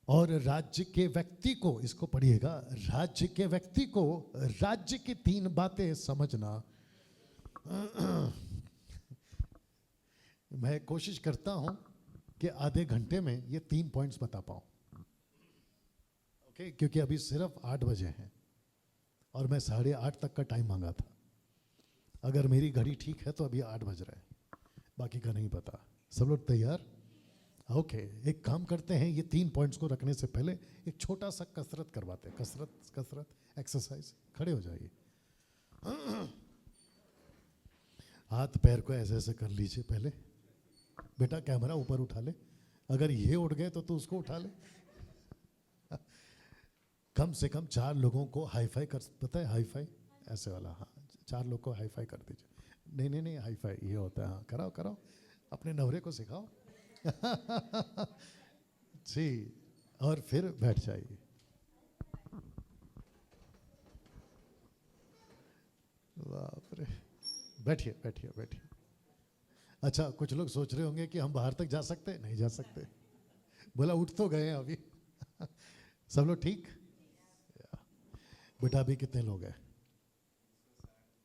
और राज्य के व्यक्ति को, इसको पढ़िएगा, राज्य के व्यक्ति को राज्य की 3 बातें समझना। मैं कोशिश करता हूं कि आधे घंटे में ये 3 पॉइंट्स बता पाऊं, ओके? क्योंकि अभी सिर्फ 8 बजे हैं और मैं 8:30 तक का टाइम मांगा था। अगर मेरी घड़ी ठीक है तो अभी 8 बज रहे हैं, बाकी का नहीं पता। सब लोग तैयार? ओके, एक काम करते हैं, ये 3 पॉइंट्स को रखने से पहले एक छोटा सा कसरत करवाते हैं। कसरत एक्सरसाइज। खड़े हो जाइए, हाथ पैर को ऐसे ऐसे कर लीजिए। पहले बेटा कैमरा ऊपर उठा ले, अगर ये उठ गए तो तू उसको उठा ले। कम से कम 4 लोगों को हाई फाई कर, पता है हाई फाई ऐसे वाला? हाँ, 4 लोग को हाई फाई कर दीजिए। नहीं, हाई फाई ये होता है। हाँ, कराओ, अपने नवरे को सिखाओ। जी, और फिर बैठ जाइए। बाप रे, बैठिए। अच्छा, कुछ लोग सोच रहे होंगे कि हम बाहर तक जा सकते? नहीं जा सकते। बोला उठ तो गए अभी। सब लोग ठीक? बेटा अभी कितने लोग हैं?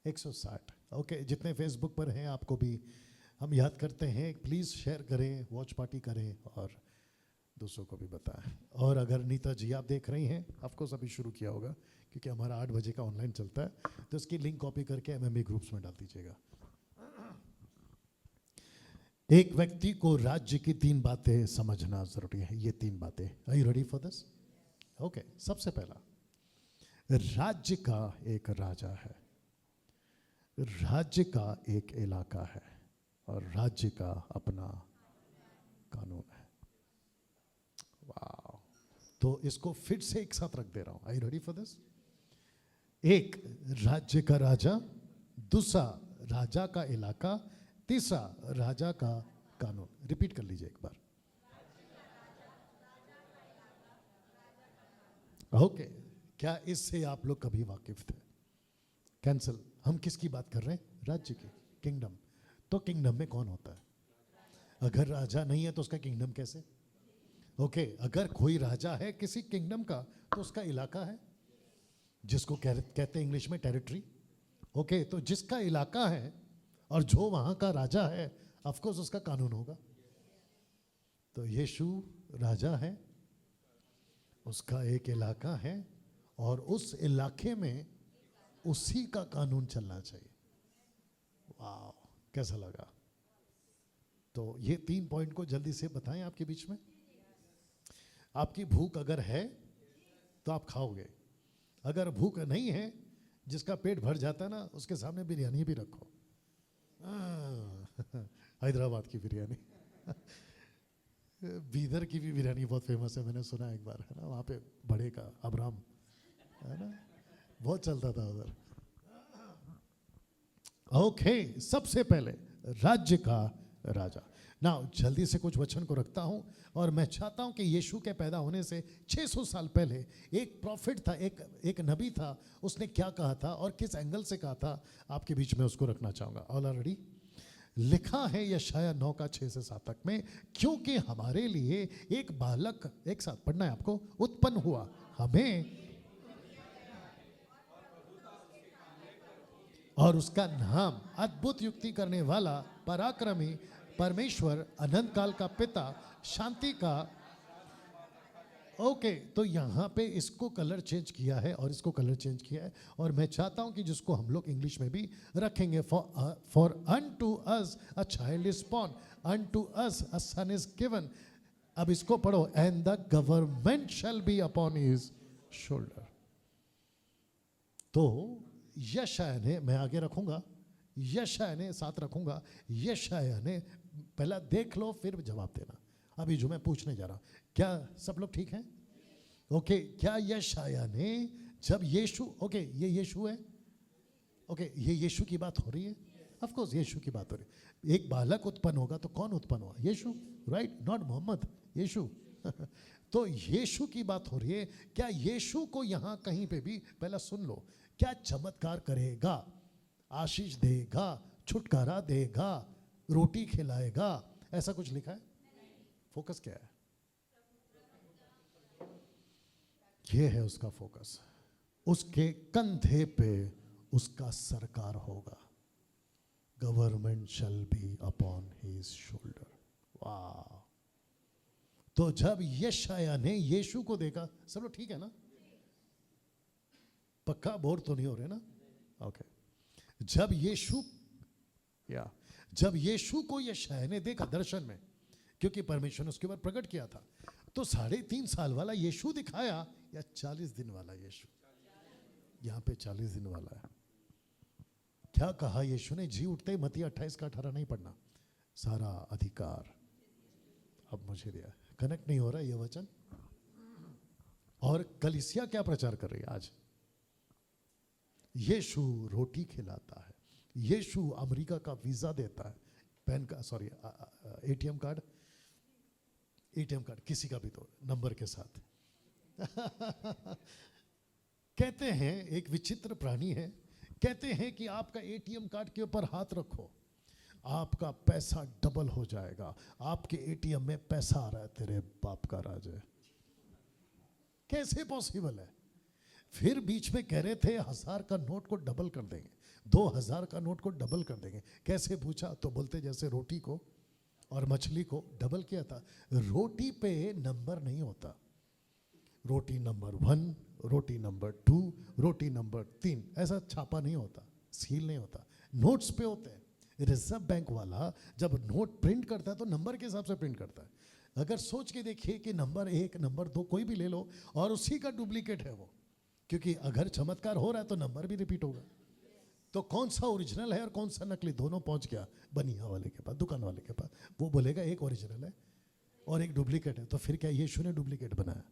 160। ओके, जितने फेसबुक पर हैं आपको भी हम याद करते हैं, प्लीज़ शेयर करें, वॉच पार्टी करें और दूसरों को भी बताएं। और अगर नीता जी आप देख रही हैं, ऑफकोर्स अभी शुरू किया होगा क्योंकि हमारा 8 बजे का ऑनलाइन चलता है, तो इसकी लिंक कॉपी करके एमएमए ग्रुप्स में डाल दीजिएगा। एक व्यक्ति को राज्य की 3 बातें समझना जरूरी है। ये 3 बातें, are you ready for this? Okay, सबसे पहला, राज्य का एक राजा है, राज्य का एक इलाका है और राज्य का अपना कानून है। वाह! तो इसको फिर से एक साथ रख दे रहा हूं। Are you ready for this? एक, राज्य का राजा, दूसरा, राजा का इलाका, तीसरा, राजा का कानून। रिपीट कर लीजिए एक बार। ओके, क्या इससे आप लोग कभी वाकिफ थे? कैंसल। हम किसकी बात कर रहे हैं? राज्य की, किंगडम। तो किंगडम में कौन होता है? अगर राजा नहीं है तो उसका किंगडम कैसे? ओके, अगर कोई राजा है किसी किंगडम का तो उसका इलाका है, जिसको कहते हैं इंग्लिश में टेरिटरी। ओके, तो जिसका इलाका है और जो वहां का राजा है, ऑफ कोर्स उसका कानून होगा। तो यीशु राजा है, उसका एक इलाका है और उस इलाके में उसी का कानून चलना चाहिए। वाह, कैसा लगा? तो ये 3 पॉइंट को जल्दी से बताएं आपके बीच में। आपकी भूख अगर है तो आप खाओगे, अगर भूख नहीं है, जिसका पेट भर जाता है ना, उसके सामने बिरयानी भी रखो। हैदराबाद की बिरयानी। बीदर की भी बिरयानी बहुत फेमस है, मैंने सुना एक बार, है ना? वहाँ पे बड़े का अब्राम, है ना, बहुत चलता था उधर। ओके, सबसे पहले राज्य का राजा। ना जल्दी से कुछ वचन को रखता हूं और मैं चाहता हूं कि यीशु के पैदा होने से 600 साल पहले एक प्रॉफिट था, एक नबी था, उसने क्या कहा था और किस एंगल से कहा था, आपके बीच में उसको रखना चाहूंगा। All are ready? लिखा है यशाया 9 का 6 से 7 तक में, क्योंकि हमारे लिए एक बालक, एक साथ पढ़ना है आपको, उत्पन्न हुआ, हमें और उसका नाम अद्भुत युक्ति करने वाला, पराक्रमी, परमेश्वर, अनंत काल का पिता, शांति का। ओके, तो यहाँ पे इसको कलर चेंज किया है और इसको कलर चेंज किया है, और मैं चाहता हूं कि जिसको हम लोग इंग्लिश में भी रखेंगे, for unto us a child is born, unto us a son is given. अब इसको पढ़ो, and the government shall be upon his shoulder. तो यशाया ने, मैं आगे रखूंगा, यशाया ने साथ रखूंगा, यशाया ने, पहला देख लो फिर जवाब देना। अभी जो मैं पूछने जा रहा हूं, क्या सब लोग ठीक हैं? ओके, क्या यशाया ने जब यीशु, ओके ये यीशु है, ओके ये यीशु की बात हो रही है, ऑफ कोर्स यीशु की बात हो रही है। एक बालक उत्पन्न होगा तो कौन उत्पन्न हुआ? यीशु, राइट? नॉट मोहम्मद, यीशु। तो यीशु की बात हो रही है। क्या यीशु को यहां कहीं पे भी, पहला सुन लो, क्या चमत्कार करेगा, आशीष देगा, छुटकारा देगा, रोटी खिलाएगा, ऐसा कुछ लिखा है? फोकस क्या है? ये है उसका फोकस। उसके कंधे पे उसका सरकार होगा। Government shall be upon his shoulder. वाह। तो जब यशाया ने यीशु को देखा, सब लोग ठीक है ना? पक्का बोर तो नहीं हो रहे ना? ओके। जब यीशु को यशाया ने देखा दर्शन में, क्योंकि परमेश्वर ने उसके ऊपर प्रकट किया था, तो 3.5 साल वाला यीशु दिखाया या 40 दिन वाला यीशु? यहां पे 40 दिन वाला है। क्या कहा यीशु ने? जी उठते ही मत्ती 28 का 18 नहीं पढ़ना। सारा अधिकार अब मुझे दिया। कनेक्ट नहीं हो रहा ये वचन। और कलीसिया क्या प्रचार कर रही है आज? यीशु रोटी खिलाता है, यीशु अमेरिका का वीजा देता है, पैन का सॉरी एटीएम कार्ड किसी का भी तो नंबर के साथ। कहते हैं एक विचित्र प्राणी है, कहते हैं कि आपका एटीएम कार्ड के ऊपर हाथ रखो, आपका पैसा डबल हो जाएगा। आपके एटीएम में पैसा आ रहा है, तेरे बाप का राज है। कैसे पॉसिबल है? फिर बीच में कह रहे थे 1000 का नोट को डबल कर देंगे, 2000 का नोट को डबल कर देंगे। कैसे पूछा तो बोलते जैसे रोटी को और मछली को डबल किया था। रोटी पे नंबर नहीं होता। रोटी नंबर 1, रोटी नंबर 2, रोटी नंबर 3, ऐसा छापा नहीं होता, सील नहीं होता। नोट्स पे होते हैं। रिजर्व बैंक वाला जब नोट प्रिंट करता है तो नंबर के हिसाब से प्रिंट करता है। अगर सोच के देखिए कि नंबर 1, नंबर 2 कोई भी ले लो और उसी का डुप्लीकेट है वो, क्योंकि अगर चमत्कार हो रहा है तो नंबर भी रिपीट होगा। तो कौन सा ओरिजिनल है और कौन सा नकली? दोनों पहुंच गया बनिया वाले के पास, दुकान वाले के पास। वो बोलेगा एक ओरिजिनल है और एक डुप्लीकेट है। तो फिर क्या यीशु ने डुप्लीकेट बनाया?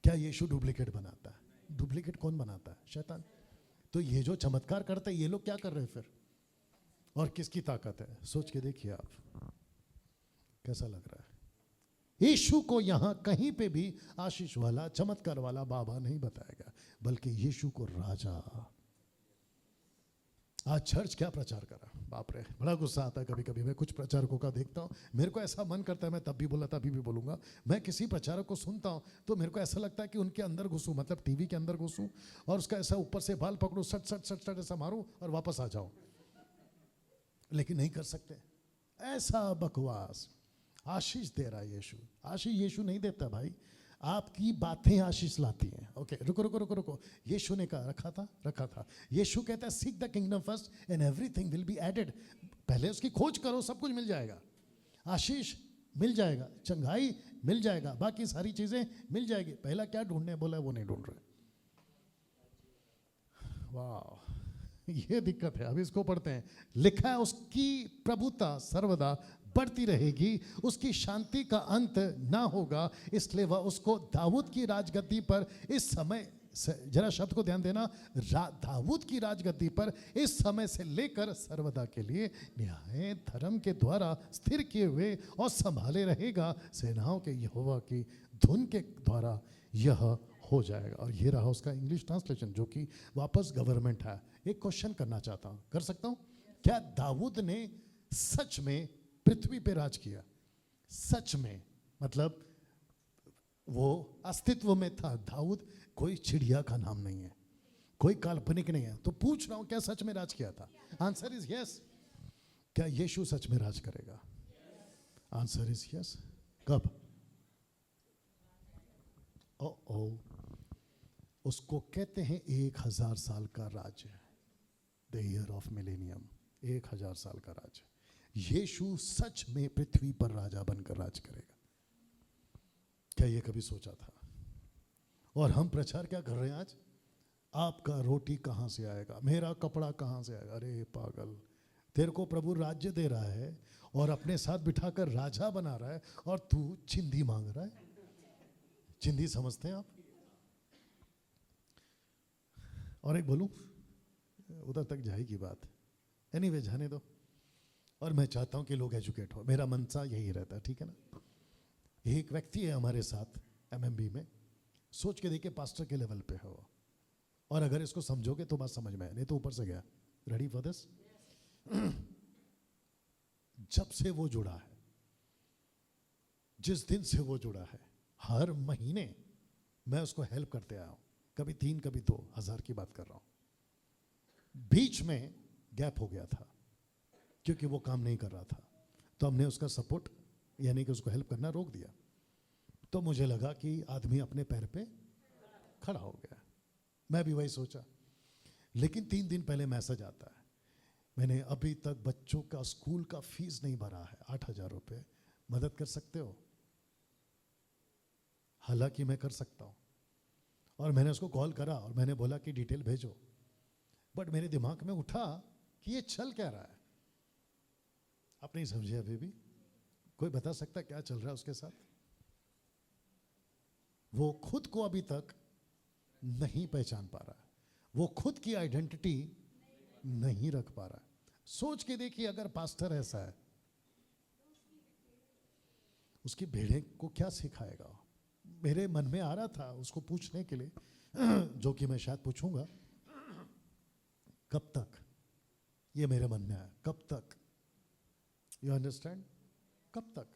क्या यीशु डुप्लीकेट बनाता है? डुप्लीकेट कौन बनाता है? शैतान। तो ये जो चमत्कार करते हैं ये लोग क्या कर रहे हैं फिर? और किसकी ताकत है? सोच के देखिए आप, कैसा लग रहा है? यीशु को यहां कहीं पे भी आशीष वाला, चमत्कार वाला बाबा नहीं बताया गया, बल्कि यीशु को राजा। आज चर्च क्या प्रचार करा? बाप रे, बड़ा गुस्सा आता है कभी कभी। मैं कुछ प्रचारकों का देखता हूँ, मेरे को ऐसा मन करता है, मैं तब भी बोला था अभी भी बोलूंगा, मैं किसी प्रचारक को सुनता हूँ तो मेरे को ऐसा लगता है कि उनके अंदर घुसूं, मतलब टीवी के अंदर घुसूं और उसका ऐसा ऊपर से बाल पकड़ूं, सट सट सट सट ऐसा मारूं और वापस आ जाऊं। लेकिन नहीं कर सकते। ऐसा बकवास। आशीष दे रहा है यीशु। आशीष यीशु नहीं देता भाई, आपकी बातें आशीष लाती हैं। ओके, रुको रुको रुको रुको। यीशु ने कहा रखा था। यीशु कहता है seek the kingdom first and everything will be added. पहले उसकी खोज करो, सब कुछ मिल जाएगा। आशीष मिल जाएगा, चंगाई मिल जाएगा, बाकी सारी चीजें मिल जाएगी। पहला क्या ढूंढने बोला वो नहीं ढूंढ रहे। वाह, ये दिक्कत है। अब इसको पढ़ते हैं। लिखा है उसकी प्रभुता सर्वदा बढ़ती रहेगी, उसकी शांति का अंत ना होगा, इसलिए वह उसको दाऊद की राजगद्दी पर इस समय से, जरा शब्द को ध्यान देना, दाऊद की राजगद्दी पर इस समय से लेकर सर्वदा के लिए न्याय धर्म के द्वारा स्थिर किए हुए और संभाले रहेगा। सेनाओं के यहोवा की धुन के द्वारा यह हो जाएगा। और ये रहा उसका इंग्लिश ट्रांसलेशन, जो कि वापस गवर्नमेंट है। एक क्वेश्चन करना चाहता हूँ, कर सकता हूँ? क्या दाऊद ने सच में पृथ्वी पे राज किया? सच में, मतलब वो अस्तित्व में था। दाऊद कोई चिड़िया का नाम नहीं है, कोई काल्पनिक नहीं है। तो पूछ रहा हूं, क्या सच में राज किया था? Answer is yes. क्या यीशु सच में राज करेगा? Answer is yes. कब? ओ, उसको कहते हैं 1000 साल का राज्य, द ईयर ऑफ मिलेनियम। 1000 साल का राज्य। यीशु सच में पृथ्वी पर राजा बनकर राज करेगा। क्या ये कभी सोचा था? और हम प्रचार क्या कर रहे हैं आज? आपका रोटी कहां से आएगा, मेरा कपड़ा कहां से आएगा। अरे पागल, तेरे को प्रभु राज्य दे रहा है और अपने साथ बिठाकर राजा बना रहा है और तू चिंदी मांग रहा है। चिंदी समझते हैं आप? और एक बोलूं, उधर तक जाएगी बात। एनीवे, जाने दो। और मैं चाहता हूं कि लोग एजुकेट हो, मेरा मनसा यही रहता है, ठीक है ना? एक व्यक्ति है हमारे साथ एमएमबी में, सोच के देखिए पास्टर के लेवल पे है वो, और अगर इसको समझोगे तो बात समझ में आए, नहीं तो ऊपर से गया। Ready for this? जब से वो जुड़ा है, जिस दिन से वो जुड़ा है, हर महीने मैं उसको हेल्प करते आया हूँ, कभी 3 कभी 2,000 की बात कर रहा हूँ। बीच में गैप हो गया था क्योंकि वो काम नहीं कर रहा था, तो हमने उसका सपोर्ट यानी कि उसको हेल्प करना रोक दिया। तो मुझे लगा कि आदमी अपने पैर पे खड़ा हो गया। मैं भी वही सोचा, लेकिन 3 दिन पहले मैसेज आता है, मैंने अभी तक बच्चों का स्कूल का फीस नहीं भरा है, 8,000 रुपये, मदद कर सकते हो? हालांकि मैं कर सकता हूँ, और मैंने उसको कॉल करा और मैंने बोला कि डिटेल भेजो, बट मेरे दिमाग में उठा कि ये चल क्या रहा है। आप नहीं समझे अभी भी? कोई बता सकता क्या चल रहा है उसके साथ? वो खुद को अभी तक नहीं पहचान पा रहा है, वो खुद की आइडेंटिटी नहीं रख पा रहा है। सोच के देखिए, अगर पास्टर ऐसा है, उसकी भेड़ें को क्या सिखाएगा? मेरे मन में आ रहा था उसको पूछने के लिए, जो कि मैं शायद पूछूंगा, कब तक? ये मेरे मन में आया, कब तक? You understand? कब तक?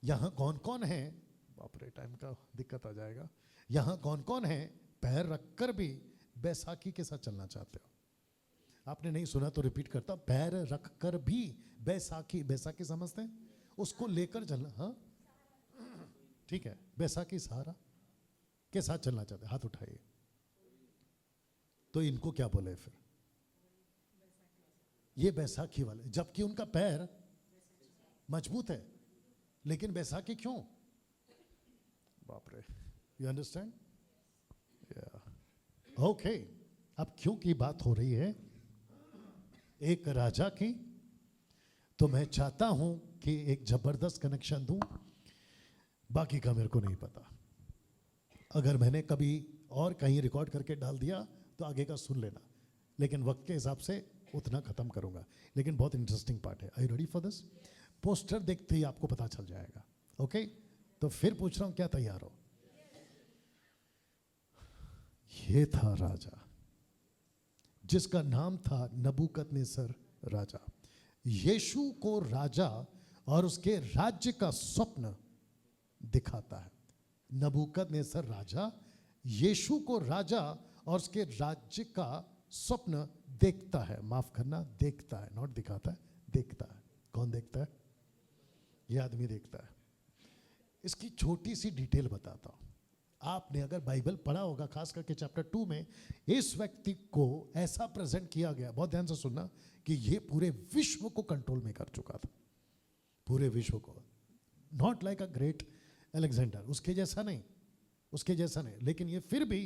यहां कौन कौन है? बाप रे, टाइम का दिक्कत आ जाएगा। यहां कौन कौन है पैर रखकर भी बैसाखी के साथ चलना चाहते हो? आपने नहीं सुना तो रिपीट करता, पैर रखकर भी बैसाखी। बैसाखी समझते हैं? उसको लेकर चलना। हाँ ठीक है, बैसाखी सहारा के साथ चलना चाहते, हाथ उठाइए। तो इनको क्या बोले फिर? ये बैसाखी वाले, जबकि उनका पैर मजबूत है, लेकिन बैसाखी क्यों? बाप रे, यू अंडरस्टैंड? ओके, अब क्यों की बात हो रही है एक राजा की, तो मैं चाहता हूं कि एक जबरदस्त कनेक्शन दूं, बाकी का मेरे को नहीं पता। अगर मैंने कभी और कहीं रिकॉर्ड करके डाल दिया तो आगे का सुन लेना, लेकिन वक्त के हिसाब से उतना खत्म करूंगा। लेकिन बहुत इंटरेस्टिंग पार्ट है। Are you ready for this? Poster देखते ही आपको पता चल जाएगा। ओके, तो फिर पूछ रहा हूं, क्या तैयार हो? ये था राजा जिसका नाम था नबूकदनेस्सर राजा। यीशु को राजा और उसके राज्य का स्वप्न दिखाता है। नबूकदनेस्सर राजा यीशु को राजा और उसके राज्य का स्वप्न देखता है। माफ करना, देखता है, नॉट दिखाता है, देखता है। कौन देखता है? यह आदमी देखता है। इसकी छोटी सी डिटेल बताता हूं। आपने अगर बाइबल पढ़ा होगा, खास करके चैप्टर 2 में, इस व्यक्ति को ऐसा प्रेजेंट किया गया, बहुत ध्यान से सुनना, कि ये पूरे विश्व को कंट्रोल में कर चुका था। पूरे विश्व को, not like a great Alexander, उसके जैसा नहीं, उसके जैसा नहीं, लेकिन ये फिर भी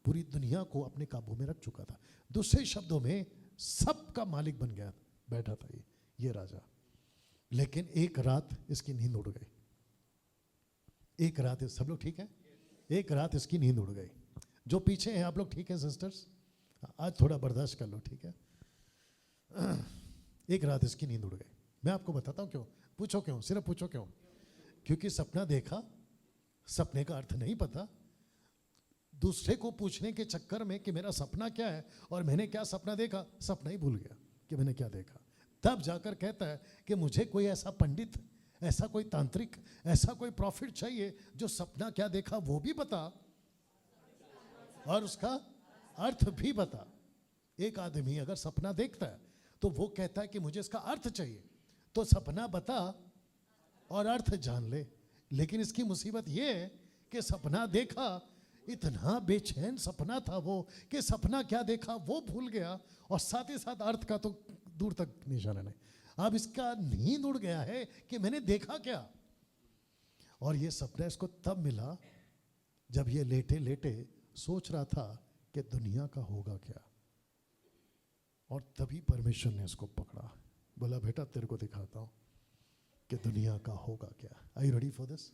पूरी दुनिया को अपने काबू में रख चुका था। दूसरे शब्दों में सबका मालिक बन गया, बैठा था ये राजा। लेकिन एक रात इसकी नींद उड़ गई। एक रात, सब लोग ठीक है? एक रात इसकी नींद उड़ गई। जो पीछे हैं आप लोग ठीक है सिस्टर्स? आज थोड़ा बर्दाश्त कर लो, ठीक है? एक रात इसकी नींद उड़ गई। मैं आपको बताता हूं क्यों। पूछो क्यों, सिर्फ पूछो क्यों। क्योंकि सपना देखा, सपने का अर्थ नहीं पता, दूसरे को पूछने के चक्कर में कि मेरा सपना क्या है और मैंने क्या सपना देखा, सपना ही भूल गया कि मैंने क्या देखा। तब जाकर कहता है कि मुझे कोई ऐसा पंडित, ऐसा कोई तांत्रिक, ऐसा कोई प्रॉफिट चाहिए जो सपना क्या देखा वो भी बता और उसका अर्थ भी बता। एक आदमी अगर सपना देखता है तो वो कहता है कि मुझे इसका अर्थ चाहिए, तो सपना बता और अर्थ जान ले। लेकिन इसकी मुसीबत ये है कि सपना देखा, इतना बेचैन सपना था वो कि सपना क्या देखा वो भूल गया, और साथ ही साथ अर्थ का तो दूर तक निशाना नहीं। अब इसका नींद उड़ गया है कि मैंने देखा क्या। और ये सपना इसको तब मिला जब ये लेटे लेटे सोच रहा था कि दुनिया का होगा क्या। और तभी परमेश्वर ने इसको पकड़ा, बोला बेटा तेरे को दिखाता हूं कि दुनिया का होगा क्या। Are you ready for this?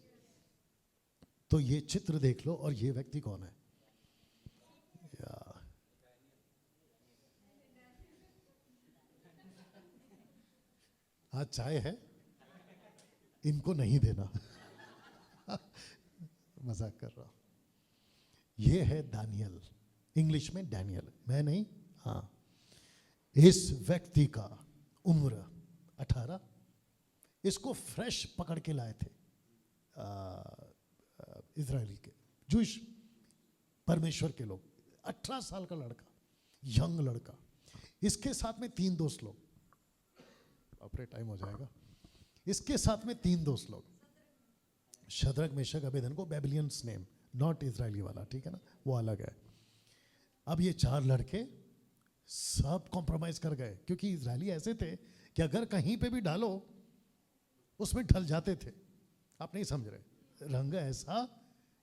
तो ये चित्र देख लो, और ये व्यक्ति कौन है? आज चाय है, इनको नहीं देना। मजाक कर रहा हूं। ये है दानियल, इंग्लिश में डैनियल, मैं नहीं। हाँ, इस व्यक्ति का उम्र 18, इसको फ्रेश पकड़ के लाए थे इजरायली के जूश परमेश्वर के लोग, 18 साल का लड़का, यंग लड़का, इसके साथ में 3 दोस्त लोग, अपने टाइम हो जाएगा, इसके साथ में 3 दोस्त लोग, Shadrach Meshach Abednego, Babylonians name, not Israeli वाला, ठीक है ना, वो अलग है। अब ये 4 लड़के सब कॉम्प्रोमाइज कर गए, क्योंकि इजरायली ऐसे थे कि अगर कहीं पे भी डालो उसमें ढल जाते थे। आप नहीं समझ रहे, रंग ऐसा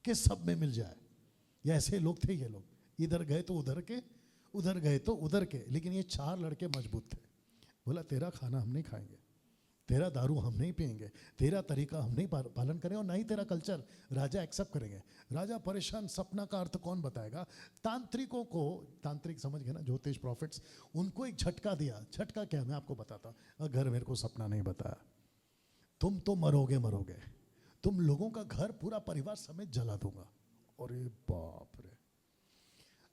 कि सब में मिल जाए, ये ऐसे लोग थे ये लोग, इधर गए तो उधर के, उधर गए तो उधर के। लेकिन ये 4 लड़के मजबूत थे, बोला तेरा खाना हम नहीं खाएंगे, तेरा दारू हम नहीं पिएंगे, तेरा तरीका हम नहीं पालन करेंगे, और ना ही तेरा कल्चर राजा एक्सेप्ट करेंगे। राजा परेशान, सपना का अर्थ कौन बताएगा? तांत्रिकों को, तांत्रिक समझ गए ना, ज्योतिष प्रॉफिट्स, उनको एक झटका दिया। झटका क्या, मैं आपको बताता, अगर मेरे को सपना नहीं बताया, तुम तो मरोगे मरोगे, तुम लोगों का घर पूरा परिवार समेत जला दूंगा। अरे बाप रे,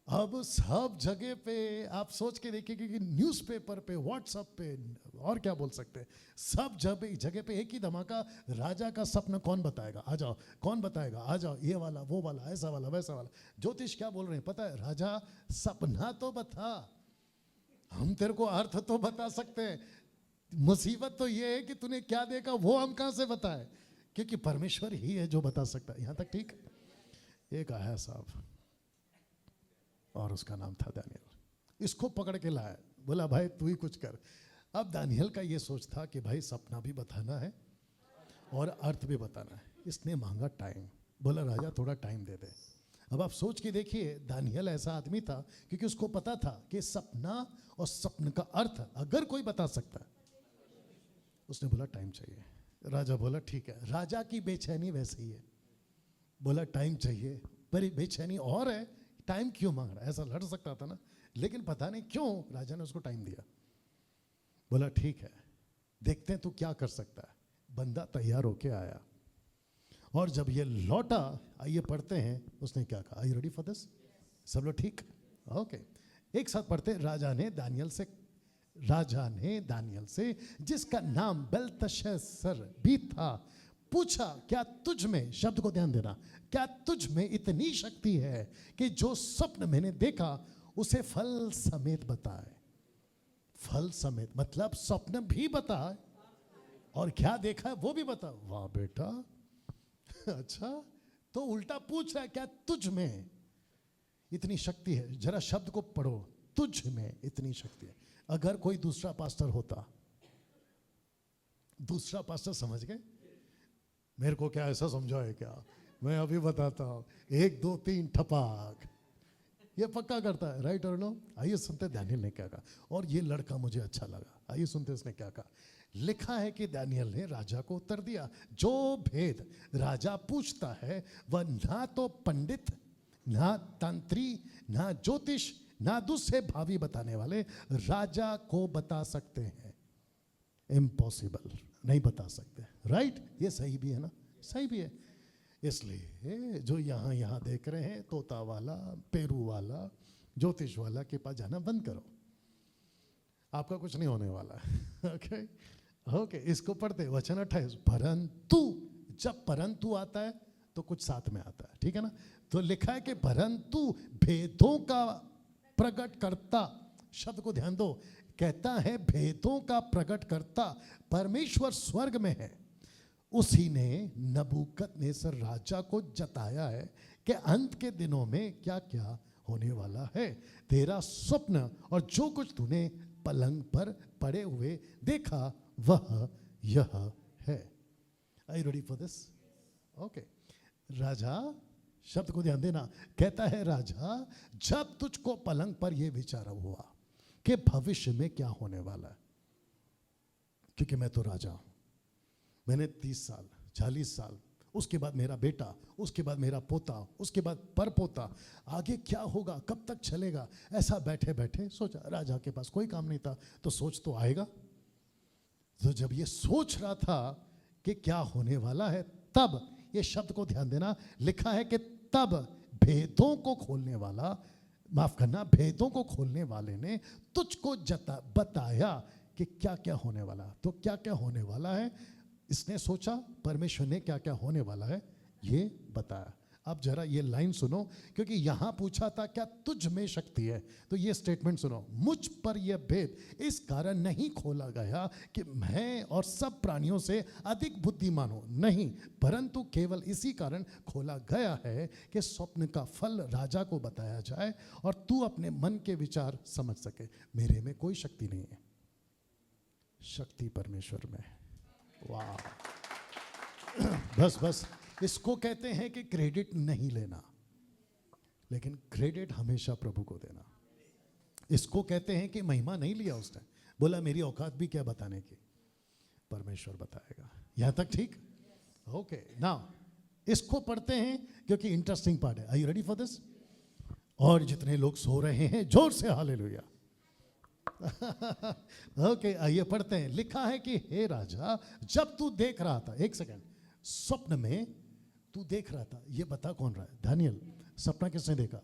अब सब जगह पे आप सोच के देखिए कि न्यूज़पेपर पे, व्हाट्सएप पे, और क्या बोल सकते हैं, सब जगह पे एक ही धमाका, राजा का सपना कौन बताएगा, आ जाओ, कौन बताएगा, आ जाओ, ये वाला वो वाला, ऐसा वाला वैसा वाला। ज्योतिष क्या बोल रहे हैं पता है? राजा सपना तो बता, हम तेरे को अर्थ तो बता सकते हैं, मुसीबत तो ये है कि तूने क्या देखा वो हम कहां से बताए, क्योंकि परमेश्वर ही है जो बता सकता है। यहां तक ठीक? एक आया साहब और उसका नाम था दानियल, इसको पकड़ के लाया, बोला भाई तू ही कुछ कर। अब दानियल का ये सोच था कि भाई सपना भी बताना है और अर्थ भी बताना है। इसने मांगा टाइम, बोला राजा थोड़ा टाइम दे दे। अब आप सोच के देखिए, दानियल ऐसा आदमी था क्योंकि उसको पता था कि सपना और सपने का अर्थ अगर कोई बता सकता है, उसने बोला टाइम चाहिए। राजा बोला ठीक है। राजा की बेचैनी वैसे ही है, बोला टाइम चाहिए, पर बेचैनी और है, टाइम क्यों मांग रहा है? ऐसा लड़ सकता था ना, लेकिन पता नहीं क्यों राजा ने उसको टाइम दिया। बोला ठीक है, देखते हैं तू क्या कर सकता है। बंदा तैयार होके आया, और जब ये लौटा, आइए पढ़ते हैं उसने क्या कहा। Are you ready for this? सब लोग ठीक? ओके, एक साथ पढ़ते। राजा ने दानियल से जिसका नाम बेल्तशस्सर भी था पूछा, क्या तुझ में, शब्द को ध्यान देना, क्या तुझ में इतनी शक्ति है कि जो स्वप्न मैंने देखा उसे फल समेत बताए? फल समेत मतलब स्वप्न भी बताए और क्या देखा है वो भी बता। वाह बेटा, अच्छा, तो उल्टा पूछ रहा है क्या तुझ में इतनी शक्ति है? जरा शब्द को पढ़ो, तुझ में इतनी शक्ति है। अगर कोई दूसरा पास्टर होता, दूसरा पास्टर, समझ गए? मेरे को क्या ऐसा समझा है क्या? मैं अभी बताता हूं, 1 2 3 ठपाक, ये पक्का करता है, राइट और नो? आइए सुनते दानियल ने क्या कहा, और ये लड़का मुझे अच्छा लगा। आइए सुनते उसने क्या कहा। लिखा है कि दानियल ने राजा को उत्तर दिया, जो भेद राजा पूछता है वह ना तो पंडित, ना तंत्री, ना ज्योतिष, ना दूसरे भावी बताने वाले राजा को बता सकते हैं। इम्पॉसिबल, नहीं बता सकते, राइट? ये सही भी है ना? सही भी है। इसलिए जो यहाँ देख रहे हैं, तोता वाला, पेरू वाला, ज्योतिष वाला के पास जाना बंद करो, आपका कुछ नहीं होने वाला है। ओके ओके, इसको पढ़ते वचन 28। परंतु, जब परंतु आता है तो कुछ साथ में आता है, ठीक है ना? तो लिखा है कि परंतु भेदों का प्रकट करता, शब्द को ध्यान दो, कहता है भेदों का प्रकट करता परमेश्वर स्वर्ग में है। उसी ने नबूकदनेस्सर राजा को जताया है कि अंत के दिनों में क्या क्या होने वाला है। तेरा स्वप्न और जो कुछ तूने पलंग पर पड़े हुए देखा वह यह है। Are you ready for this? Okay, राजा, शब्द को ध्यान देना, कहता है राजा, जब तुझको पलंग पर यह विचार हुआ कि भविष्य में क्या होने वाला है, क्योंकि मैं तो राजा हूं, मैंने 30 साल, 40 साल, उसके बाद मेरा बेटा, उसके बाद मेरा पोता, उसके बाद परपोता, आगे क्या होगा, कब तक चलेगा, ऐसा बैठे बैठे सोचा। राजा के पास कोई काम नहीं था, तो सोच तो आएगा। तो जब ये सोच रहा था कि क्या होने वाला है, तब, ये शब्द को ध्यान देना, लिखा है कि तब भेदों को खोलने वाला, माफ करना, भेदों को खोलने वाले ने तुझको बताया कि क्या क्या होने वाला। तो क्या क्या होने वाला है इसने सोचा, परमेश्वर ने क्या क्या होने वाला है ये बताया। अब जरा ये लाइन सुनो, क्योंकि यहां पूछा था क्या तुझ में शक्ति है, तो ये स्टेटमेंट सुनो, मुझ पर यह भेद इस कारण नहीं खोला गया कि मैं और सब प्राणियों से अधिक बुद्धिमान हूं, नहीं, परंतु केवल इसी कारण खोला गया है कि स्वप्न का फल राजा को बताया जाए और तू अपने मन के विचार समझ सके। मेरे में कोई शक्ति नहीं है, शक्ति परमेश्वर में। वाह, बस बस इसको कहते हैं कि क्रेडिट नहीं लेना, लेकिन क्रेडिट हमेशा प्रभु को देना। इसको कहते हैं कि महिमा नहीं लिया उसने, बोला मेरी औकात भी क्या बताने की, परमेश्वर बताएगा। यहां तक ठीक? ओके, नाउ इसको पढ़ते हैं क्योंकि इंटरेस्टिंग पार्ट है। Are you ready for this? और जितने लोग सो रहे हैं जोर से हालेलुया। ओके, आइए पढ़ते हैं। लिखा है कि हे राजा, जब तू देख रहा था, एक सेकंड, स्वप्न में तू देख रहा था, ये बता कौन रहा है? दानियल। सपना किसने देखा?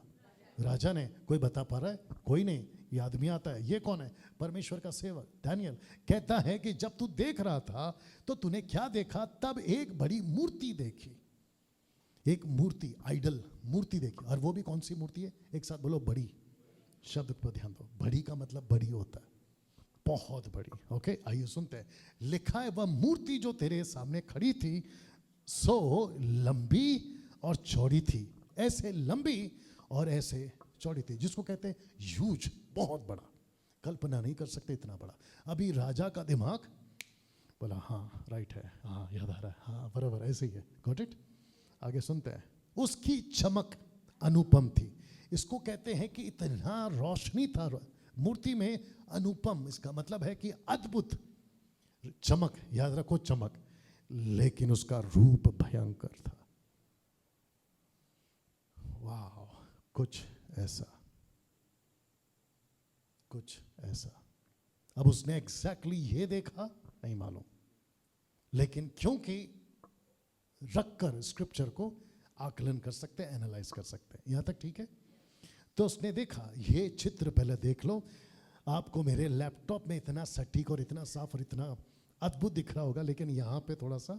राजा ने। कोई बता पा रहा है? कोई नहीं। ये आदमी आता है, ये कौन है? परमेश्वर का सेवक दानियल। कहता है कि जब तू देख रहा था तो तूने क्या देखा? तब एक बड़ी मूर्ति देखी, एक मूर्ति, आइडल मूर्ति देखी। और वो भी कौन सी मूर्ति है? एक साथ बोलो, बड़ी। शब्द पर ध्यान दो, बड़ी का मतलब बड़ी होता है, बहुत बड़ी। ओके, आइए सुनते हैं। लिखा है वह मूर्ति जो तेरे सामने खड़ी थी सो लंबी और चौड़ी थी, ऐसे लंबी और ऐसे चौड़ी थी, जिसको कहते हैं ह्यूज, बहुत बड़ा, कल्पना नहीं कर सकते इतना बड़ा। अभी राजा का दिमाग बोला हाँ राइट है, हाँ याद आ रहा है, हाँ बराबर ऐसे ही है, गॉट इट। आगे सुनते हैं। उसकी चमक अनुपम थी। इसको कहते हैं कि इतना रोशनी था मूर्ति में, अनुपम, इसका मतलब है कि अद्भुत चमक, याद रखो चमक, लेकिन उसका रूप भयंकर था। वाह, कुछ ऐसा, कुछ ऐसा। अब उसने एग्जैक्टली ये देखा नहीं मालूम, लेकिन क्योंकि रखकर स्क्रिप्चर को आकलन कर सकते हैं, एनालाइज कर सकते हैं। यहां तक ठीक है? तो उसने देखा, ये चित्र पहले देख लो, आपको मेरे लैपटॉप में इतना सटीक और इतना साफ और इतना अद्भुत दिख रहा होगा, लेकिन यहां पे थोड़ा सा,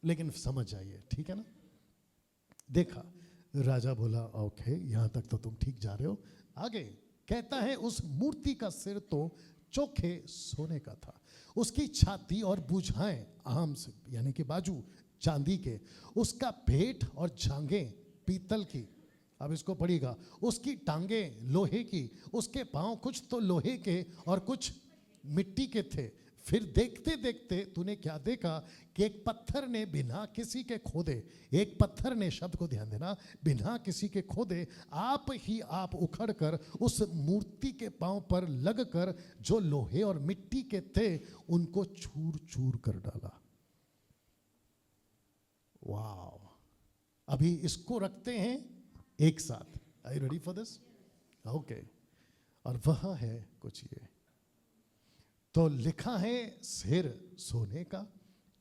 लेकिन समझ जाइए, ठीक है ना? देखा, राजा बोला ओके, यहां तक तो तुम ठीक जा रहे हो। आगे कहता है उस मूर्ति का सिर तो चोखे सोने का था, उसकी छाती और भुजाएं आर्म्स यानी कि बाजू चांदी के, उसका पेट और जांघें पीतल की। अब इसको पढ़िएगा, उसकी टांगें लोहे की, उसके पांव कुछ तो लोहे के और कुछ मिट्टी के थे। फिर देखते देखते तूने क्या देखा कि एक पत्थर ने बिना किसी के खोदे, एक पत्थर ने, शब्द को ध्यान देना, बिना किसी के खोदे आप ही आप उखड़कर उस मूर्ति के पांव पर लगकर जो लोहे और मिट्टी के थे उनको चूर चूर कर डाला। वाह, अभी इसको रखते हैं एक साथ। Are you ready for this? Okay, और वह है कुछ ये, तो लिखा है सिर सोने का,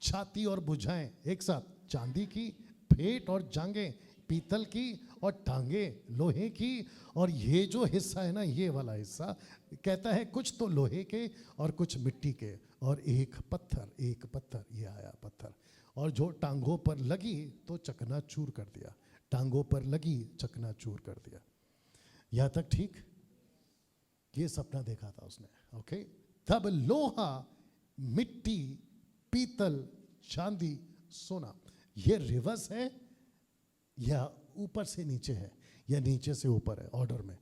छाती और भुजाएं एक साथ चांदी की, पेट और जांघें पीतल की और टांगें लोहे की। और ये जो हिस्सा है ना, ये वाला हिस्सा कहता है कुछ तो लोहे के और कुछ मिट्टी के, और एक पत्थर, ये आया पत्थर, और जो टांगों पर लगी तो चकनाचूर कर दिया, टांगों पर लगी चकनाचूर कर दिया। यहां तक ठीक? ये सपना देखा था उसने। ओके, तब लोहा, मिट्टी, पीतल, चांदी, सोना, ये रिवर्स है या ऊपर से नीचे है या नीचे से ऊपर है ऑर्डर में?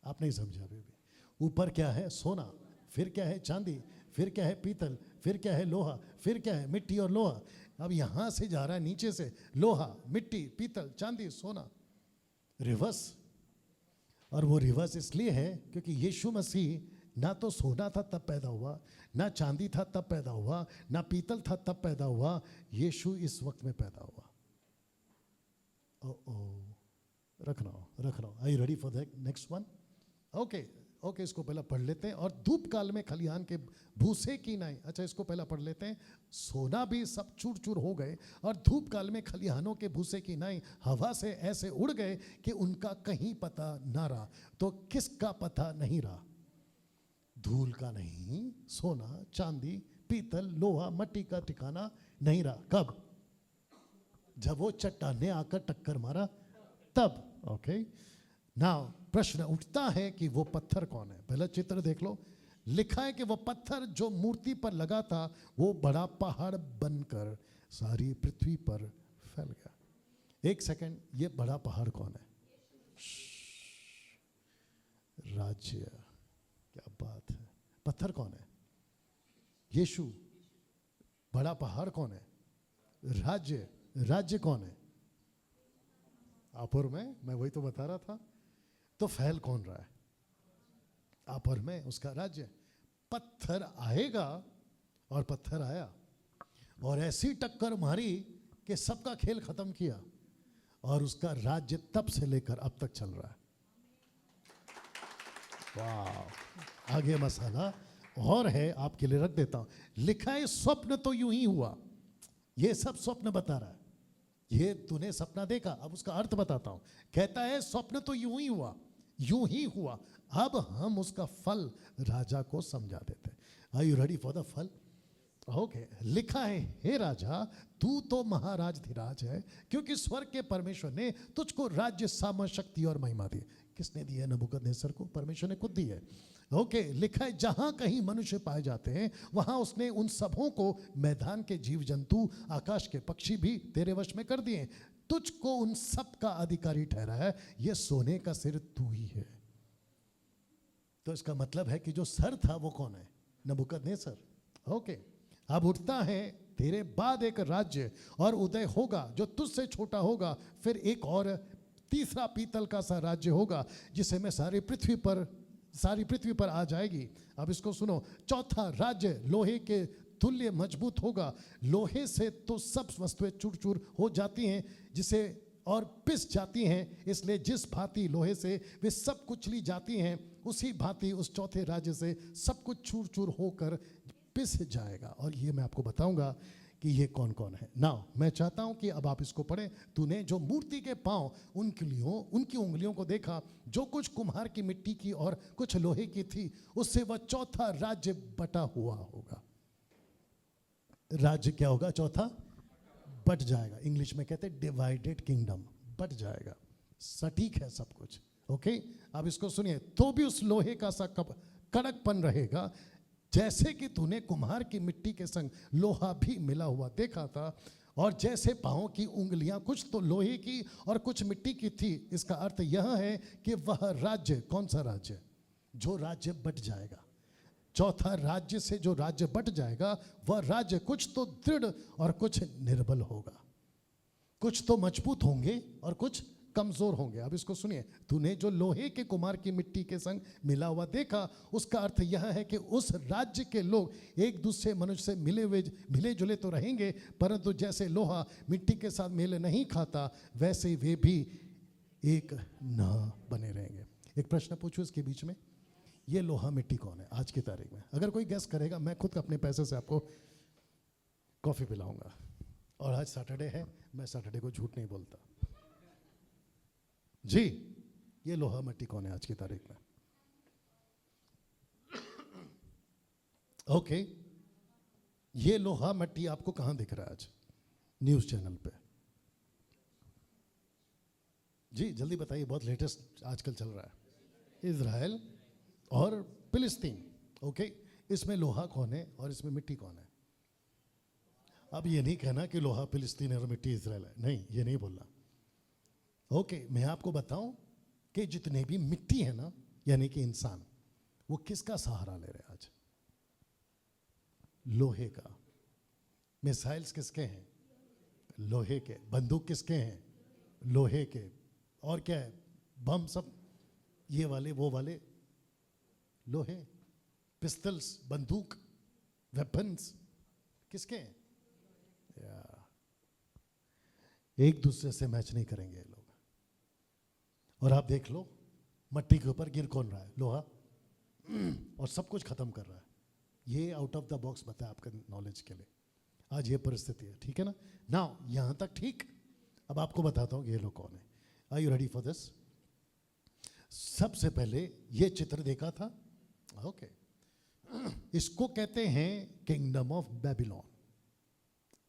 आप नहीं समझा अभी भी। ऊपर क्या है? सोना, फिर क्या है? चांदी, फिर क्या है? पीतल, फिर क्या है? लोहा, फिर क्या है? मिट्टी और लोहा। अब यहां से जा रहा है नीचे से, लोहा, मिट्टी, पीतल, चांदी, सोना, रिवर्स। और वो रिवर्स इसलिए है क्योंकि यीशु मसीह ना तो सोना था तब पैदा हुआ, ना चांदी था तब पैदा हुआ, ना पीतल था तब पैदा हुआ, यीशु इस वक्त में पैदा हुआ। रख रहा हूं। Are you ready for the next one? Okay, इसको पहला पढ़ लेते हैं। और धूप काल में खलिहान के भूसे की नाई, अच्छा इसको पहला पढ़ लेते हैं। सोना भी सब चूर चूर हो गए और धूप काल में खलिहानों के भूसे की नाई हवा से ऐसे उड़ गए कि उनका कहीं पता ना रहा। तो किसका पता नहीं रहा? धूल का नहीं, सोना, चांदी, पीतल, लोहा, मिट्टी का ठिकाना नहीं रहा। कब? जब वो चट्टाने आकर टक्कर मारा तब। ओके, नाउ प्रश्न उठता है कि वो पत्थर कौन है। पहला चित्र देख लो, लिखा है कि वो पत्थर जो मूर्ति पर लगा था वो बड़ा पहाड़ बनकर सारी पृथ्वी पर फैल गया। एक सेकंड, ये बड़ा पहाड़ कौन है? राज्य। क्या बात है, पत्थर कौन है? यीशु। बड़ा पहाड़ कौन है? राज्य। राज्य कौन है? आप और मैं वही तो बता रहा था। तो फैल कौन रहा है? आप और मैं, उसका राज्य। पत्थर आएगा, और पत्थर आया और ऐसी टक्कर मारी कि सबका खेल खत्म किया, और उसका राज्य तब से लेकर अब तक चल रहा है। वाह, आगे मसाला और है, आपके लिए रख देता हूं। लिखा है स्वप्न तो यूं ही हुआ। ये सब स्वप्न बता रहा है। ये तूने सपना देखा, अब उसका अर्थ बताता हूं। कहता है स्वप्न तो यूं ही हुआ, यूं ही हुआ, अब हम उसका फल राजा को समझा देते। Are you ready for the फल? ओके, लिखा है हे राजा, तू तो महाराज धीराज है, क्योंकि स्वर्ग के परमेश्वर ने तुझको राज्य, सामर्थ, शक्ति और महिमा दी। किसने दी है? नबूकदनेस्सर को। परमेश्वर ने खुद दी है। ओके, लिखा है जहां कहीं मनुष्य पाए जाते हैं वहां उसने उन सबों को, मैदान के जीव जंतु, आकाश के पक्षी भी तेरे वश में कर दिए। तुझको उन सब का अधिकारी ठहरा है, ये सोने का सिर तू ही है। तो इसका मतलब है कि जो सर था वो कौन है? नबूकदनेस्सर। ओके, अब उठता है तेरे बाद एक राज्य और उदय होगा जो तुझसे छोटा होगा, फिर एक और तीसरा पीतल का सा राज्य होगा जिसे मैं सारी पृथ्वी पर आ जाएगी। अब इसको सुनो, चौथा राज्य लोहे के तुल्य मजबूत होगा। लोहे से तो सब वस्तुएं चूर चूर हो जाती हैं, जिसे और पिस जाती हैं, इसलिए जिस भांति लोहे से वे सब कुचली जाती हैं, उसी भांति उस चौथे राज्य से सब कुछ चूर चूर होकर पिस जाएगा। और ये मैं आपको बताऊंगा कि ये कौन कौन है। नाउ मैं चाहता हूं कि अब आप इसको पढ़ें। तूने जो मूर्ति के पांव, उनकी उंगलियों को देखा, जो कुछ कुम्हार की मिट्टी की और कुछ लोहे की थी, उससे वह चौथा राज्य बटा हुआ होगा। राज्य क्या होगा? चौथा बट जाएगा। इंग्लिश में कहते हैं डिवाइडेड किंगडम, बट जाएगा। सटीक है सब कुछ। ओके, अब इसको सुनिए। तो भी उस लोहे का सा कड़कपन रहेगा, जैसे कि तूने कुम्हार की मिट्टी के संग लोहा भी मिला हुआ देखा था, और जैसे पांवों की उंगलियां कुछ तो लोहे की और कुछ मिट्टी की थी। इसका अर्थ यह है कि वह राज्य, कौन सा राज्य? जो राज्य बट जाएगा। चौथा राज्य से जो राज्य बट जाएगा, वह राज्य कुछ तो दृढ़ और कुछ निर्बल होगा। कुछ तो मजबूत होंगे और कुछ कमजोर होंगे। अब इसको सुनिए। तूने जो लोहे के कुम्हार की मिट्टी के संग मिला हुआ देखा, उसका अर्थ यह है कि उस राज्य के लोग एक दूसरे मनुष्य से मिले जुले तो रहेंगे, परंतु जैसे लोहा मिट्टी के साथ मेल नहीं खाता, वैसे वे भी एक न बने रहेंगे। एक प्रश्न पूछूं इसके बीच में, ये लोहा मिट्टी कौन है आज की तारीख में? अगर कोई गेस करेगा, मैं खुद अपने पैसे से आपको कॉफी पिलाऊंगा। और आज सैटरडे है, मैं सैटरडे को झूठ नहीं बोलता जी। ये लोहा मिट्टी कौन है आज की तारीख में? ओके, ये लोहा मिट्टी आपको कहां दिख रहा है आज? न्यूज चैनल पे। जी जल्दी बताइए, बहुत लेटेस्ट आजकल चल रहा है। इजराइल और फिलिस्तीन। ओके, इसमें लोहा कौन है और इसमें मिट्टी कौन है? अब ये नहीं कहना कि लोहा फिलिस्तीन है और मिट्टी इजराइल है, नहीं, ये नहीं बोलना। ओके, मैं आपको बताऊं कि जितने भी मिट्टी है ना, यानी कि इंसान, वो किसका सहारा ले रहे हैं आज? लोहे का। मिसाइल्स किसके हैं? लोहे के। बंदूक किसके हैं? लोहे के। और क्या है? बम सब ये वाले वो वाले लोहे। पिस्टल्स, बंदूक, वेपन्स किसके हैं? एक दूसरे से मैच नहीं करेंगे ये लोग। और आप देख लो, मट्टी के ऊपर गिर कौन रहा है? लोहा। और सब कुछ खत्म कर रहा है। ये आउट ऑफ द बॉक्स बताया आपके नॉलेज के लिए। आज ये परिस्थिति है, ठीक है ना? नाउ यहां तक ठीक। अब आपको बताता हूं ये लोग कौन है। Are you ready for this? सबसे पहले ये चित्र देखा था। ओके, इसको कहते हैं किंगडम ऑफ बेबीलोन।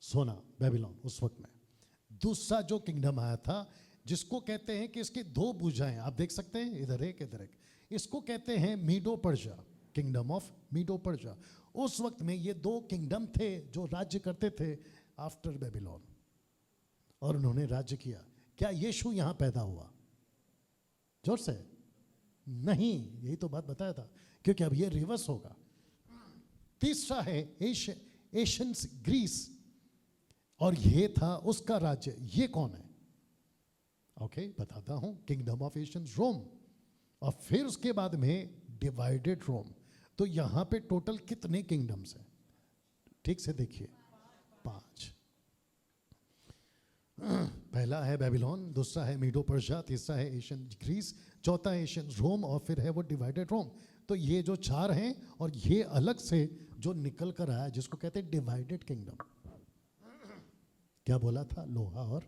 सोना बेबीलोन उस वक्त में। दूसरा जो किंगडम आया था, जिसको कहते हैं कि इसकी दो भुजाएं, आप देख सकते हैं, इधर एक इधर एक, इसको कहते हैं मीडो पर्शिया, किंगडम ऑफ मीडो पर्शिया। उस वक्त में ये दो किंगडम थे जो राज्य करते थे आफ्टर बेबीलोन, और उन्होंने राज्य किया। क्या यीशु यहां पैदा हुआ? जोर से नहीं, यही तो बात बताया था, क्योंकि अब ये रिवर्स होगा। तीसरा है एशियंस ग्रीस, और ये था उसका राज्य। ये कौन है? ओके, बताता हूं, किंगडम ऑफ एशियंस रोम, और फिर उसके बाद में डिवाइडेड रोम। तो यहां पे टोटल कितने किंगडम्स हैं? ठीक से देखिए, 5। पहला है बेबीलोन, दूसरा है मीडो पर्शिया, तीसरा है एशियन ग्रीस, चौथा है एशियन रोम, और फिर है वो डिवाइडेड रोम। तो ये जो 4 हैं, और ये अलग से जो निकल कर आया जिसको कहते हैं डिवाइडेड किंगडम। क्या बोला था? लोहा और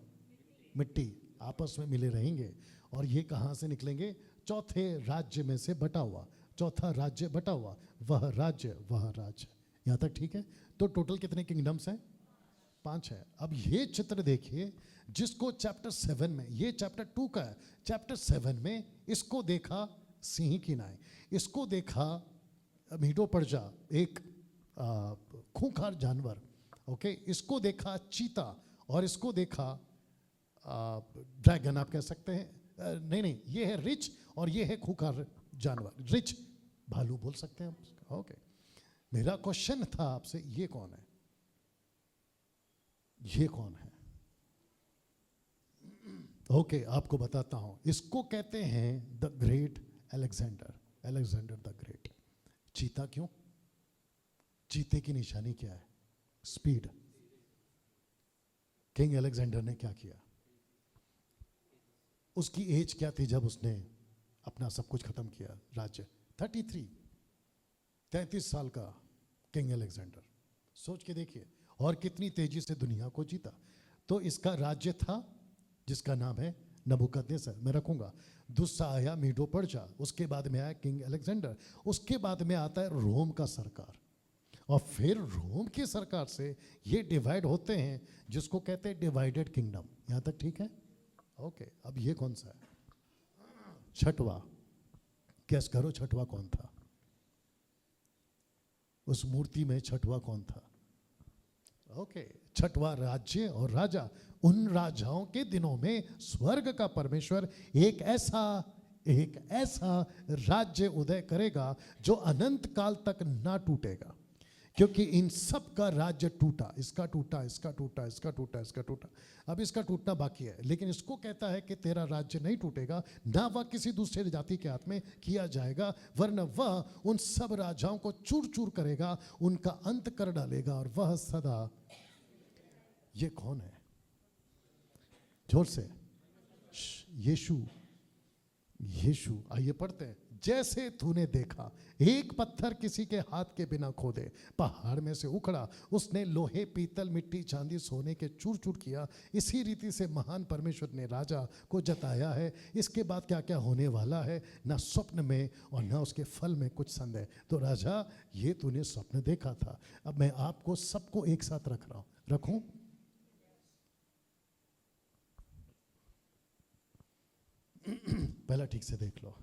मिट्टी आपस में मिले रहेंगे, और ये कहां से निकलेंगे? चौथे राज्य में से बटा हुआ, चौथा राज्य बटा हुआ, वह राज्य वह राज्य। यहां तक ठीक है? तो टोटल कितने किंगडम्स हैं? 5 है। अब ये चित्र देखिए, जिसको चैप्टर 7 में, ये चैप्टर 2 का है, चैप्टर 7 में इसको देखा सिंह की नाई, इसको देखा मीडो पर्जा, एक खूंखार जानवर, ओके, इसको देखा चीता, और इसको देखा ड्रैगन, आप कह सकते हैं। नहीं, ये है रिच, और ये है खूंखार जानवर, रिच भालू बोल सकते हैं हम। ओके, मेरा क्वेश्चन था आपसे, ये कौन है? ये कौन है? ओके, आपको बताता हूं, इसको कहते हैं the great Alexander, Alexander the great. चीता क्यों? चीते की निशानी क्या है? स्पीड। किंग अलेक्जेंडर ने क्या किया? उसकी एज क्या थी जब उसने अपना सब कुछ खत्म किया राज्य? 33 साल का किंग अलेक्जेंडर, सोच के देखिए, और कितनी तेजी से दुनिया को जीता। तो इसका राज्य था जिसका नाम है नबूकदनेस्सर, मैं रखूंगा। दूसरा आया मीडो पर्शिया, उसके बाद में आया किंग अलेक्जेंडर, उसके बाद में आता है रोम का सरकार, और फिर रोम की सरकार से ये डिवाइड होते हैं, जिसको कहते हैं डिवाइडेड किंगडम। यहां तक ठीक है? ओके, अब ये कौन सा है? छठवा। गेस करो, छठवा कौन था? उस मूर्ति में छठवा कौन था? ओके, छठवा राज्य और राजा। उन राजाओं के दिनों में स्वर्ग का परमेश्वर एक ऐसा राज्य उदय करेगा जो अनंत काल तक ना टूटेगा, क्योंकि इन सब का राज्य टूटा, इसका टूटा, इसका टूटा, इसका टूटा, इसका टूटा, अब इसका टूटना बाकी है। लेकिन इसको कहता है कि तेरा राज्य नहीं टूटेगा, ना वह किसी दूसरे जाति के हाथ में किया जाएगा, वरना वह उन सब राजाओं को चूर चूर करेगा, उनका अंत कर डालेगा, और वह सदा। ये कौन है? जोर से, यीशु। यीशु, आइए पढ़ते हैं। जैसे तूने देखा एक पत्थर किसी के हाथ के बिना खोदे पहाड़ में से उखड़ा, उसने लोहे, पीतल, मिट्टी, चांदी, सोने के चूर चूर किया, इसी रीति से महान परमेश्वर ने राजा को जताया है। इसके बाद क्या क्या होने वाला है, ना स्वप्न में और ना उसके फल में कुछ संदेह। तो राजा, ये तूने स्वप्न देखा था। अब मैं आपको सबको एक साथ रख रहा हूं, रखूं? पहला ठीक से देख लो,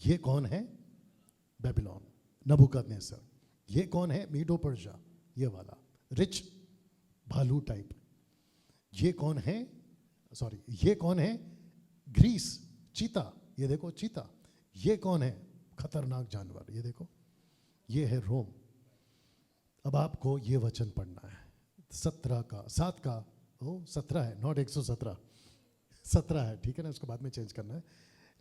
ये कौन है? बेबीलोन, नबूकदनेस्सर। ये कौन है? मीडो पर्शिया, ये वाला रिच भालू टाइप। ये कौन है? सॉरी, ये कौन है? ग्रीस, चीता, ये देखो चीता। ये कौन है? खतरनाक जानवर, ये देखो, ये है रोम। अब आपको ये वचन पढ़ना है, 17 का 7 का, 17 है, नॉट 117, 17 है, ठीक है ना? उसको बाद में चेंज करना है।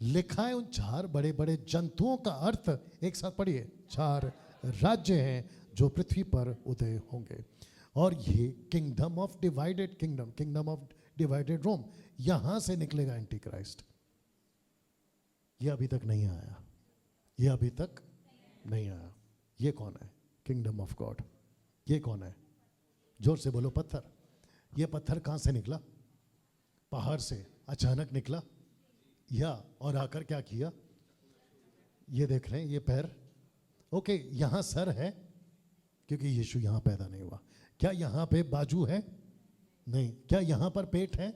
लिखा है उन 4 बड़े बड़े जंतुओं का अर्थ, एक साथ पढ़िए, 4 राज्य हैं जो पृथ्वी पर उदय होंगे, और ये kingdom of divided kingdom, kingdom of divided Rome, यहां से निकलेगा एंटी क्राइस्ट। ये अभी तक नहीं आया, ये अभी तक नहीं आया। ये कौन है? Kingdom of God. ये कौन है? जोर से बोलो, पत्थर। ये पत्थर कहां से निकला? पहाड़ से अचानक निकला, या और आकर क्या किया? ये देख रहे हैं, ये पैर, ओके, यहां सर है क्योंकि यीशु यहां पैदा नहीं हुआ। क्या यहां पे बाजू है? नहीं। क्या यहाँ पर पेट है?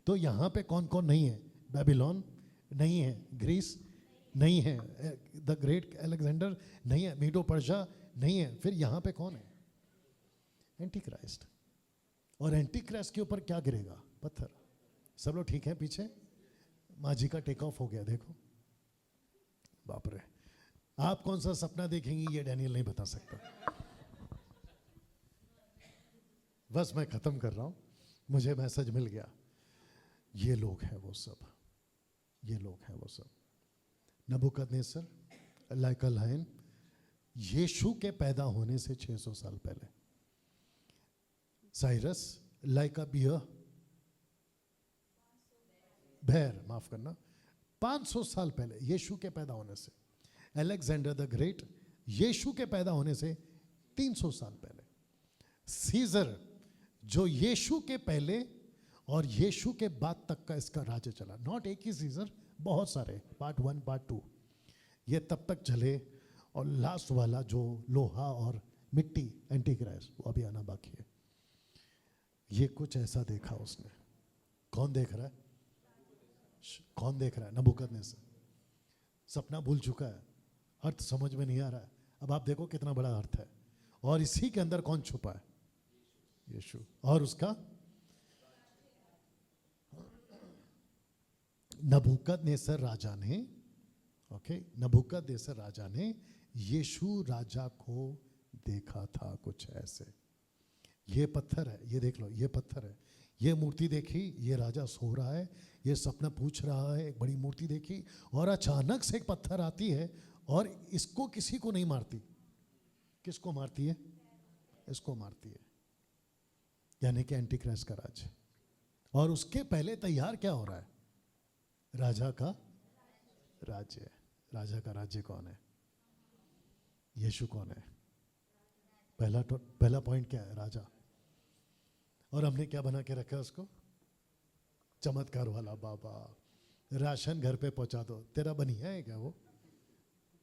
तो यहाँ पे कौन कौन नहीं है? बेबीलोन नहीं है, ग्रीस नहीं है, द ग्रेट अलेक्जेंडर नहीं है, मीडो पर्शिया नहीं है। फिर यहाँ पे कौन है? Anti Christ. और एंटी क्राइस्ट के ऊपर क्या गिरेगा? पत्थर। सब लोग ठीक है? पीछे माँ जी का टेक ऑफ हो गया, देखो। बाप रे, आप कौन सा सपना देखेंगी ये डैनियल नहीं बता सकता। बस मैं खत्म कर रहा हूं, मुझे मैसेज मिल गया। ये लोग हैं वो सब, ये लोग हैं वो सब। नबूकदनेस्सर, लाइक अ लायन, यीशु के पैदा होने से 600 साल पहले। साइरस, लाइक अ बियर, भैर, माफ करना, 500 साल पहले यीशु के पैदा होने से। अलेक्जेंडर द ग्रेट, यीशु के पैदा होने से 300 साल पहले। सीजर, जो यीशु के पहले और यीशु के बाद तक का इसका राज्य चला। नॉट एक ही सीजर, बहुत सारे, पार्ट 1 पार्ट 2, ये तब तक चले। और लास्ट वाला जो लोहा और मिट्टी, एंटी क्राइस्ट, वो अभी आना बाकी है। ये कुछ ऐसा देखा उसने। कौन देख रहा है? कौन देख रहा है? नबूकदनेस्सर। सपना भूल चुका है, अर्थ समझ में नहीं आ रहा है। अब आप देखो कितना बड़ा अर्थ है। और इसी के अंदर कौन छुपा है? यीशु। और उसका नबूकदनेस्सर राजा ने, ओके, नबूकदनेस्सर राजा ने यीशु राजा को देखा था कुछ ऐसे। ये पत्थर है, ये देख लो, ये पत्थर है। ये मूर्ति देखी, ये राजा सो रहा है, ये सपना पूछ रहा है, एक बड़ी मूर्ति देखी, और अचानक से एक पत्थर आती है और इसको किसी को नहीं मारती। किसको मारती है? इसको मारती है, यानी कि एंटी क्राइस्ट का राज्य। और उसके पहले तैयार क्या हो रहा है? राजा का राज्य है। राजा का राज्य कौन है? यीशु कौन है? पहला पॉइंट क्या है? राजा। और हमने क्या बना के रखा है उसको? चमत्कार वाला बाबा। राशन घर पे पहुंचा दो, तेरा बनिया है क्या वो?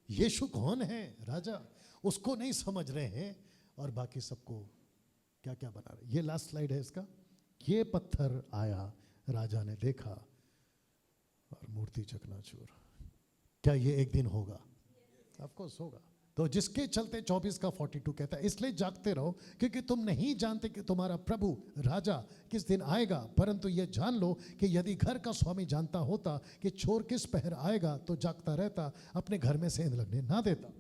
यीशु कौन है? राजा। उसको नहीं समझ रहे हैं और बाकी सबको क्या क्या बना रहे। ये लास्ट स्लाइड है इसका। ये पत्थर आया, राजा ने देखा और मूर्ति चकनाचूर। क्या ये एक दिन होगा? ऑफ कोर्स होगा। तो जिसके चलते 24 का 42 कहता है, इसलिए जागते रहो क्योंकि तुम नहीं जानते कि तुम्हारा प्रभु राजा किस दिन आएगा। परंतु ये जान लो कि यदि घर का स्वामी जानता होता कि चोर किस पहर आएगा तो जागता रहता, अपने घर में सेंध लगने ना देता।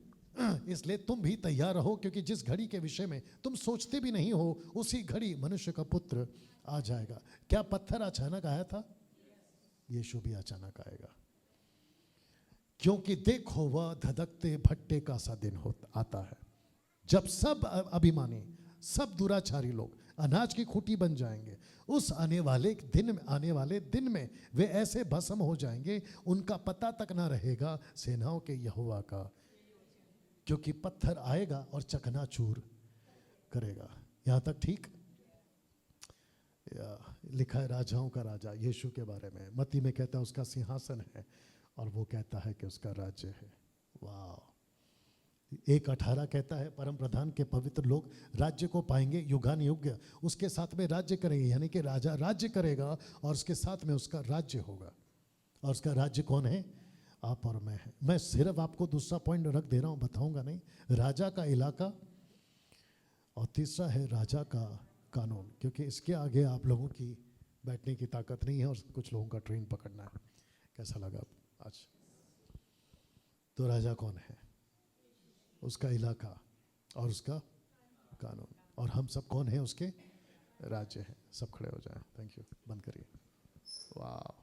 इसलिए तुम भी तैयार रहो क्योंकि जिस घड़ी के विषय में तुम सोचते भी नहीं हो उसी घड़ी मनुष्य का पुत्र आ जाएगा। क्या पत्थर अचानक आया था? यीशु भी अचानक आएगा। क्योंकि देखो वह धधकते भट्टे का सा दिन आता है जब सब अभिमानी, सब दुराचारी लोग अनाज की खूंटी बन जाएंगे। उस आने वाले दिन में वे ऐसे भस्म हो जाएंगे उनका पता तक ना रहेगा सेनाओं के यहोवा का। क्योंकि पत्थर आएगा और चकनाचूर करेगा। यहाँ तक ठीक? लिखा है राजाओं का राजा यीशु के बारे में। मत्ती में कहता है उसका सिंहासन है और वो कहता है कि उसका राज्य है। वाह। 1:18 कहता है परम प्रधान के पवित्र लोग राज्य को पाएंगे युगान युग, उसके साथ में राज्य करेंगे। यानी कि राजा राज्य करेगा और उसके साथ में उसका राज्य होगा। और उसका राज्य कौन है? आप और मैं है। मैं सिर्फ आपको दूसरा पॉइंट रख दे रहा हूँ, बताऊंगा नहीं। राजा का इलाका और तीसरा है राजा का कानून। क्योंकि इसके आगे आप लोगों की बैठने की ताकत नहीं है और कुछ लोगों का ट्रेन पकड़ना है। कैसा लगा आज? तो राजा कौन है? उसका इलाका और उसका कानून। और हम सब कौन है? उसके राज्य हैं। सब खड़े हो जाएं। Thank you. बंद करिए। वाह।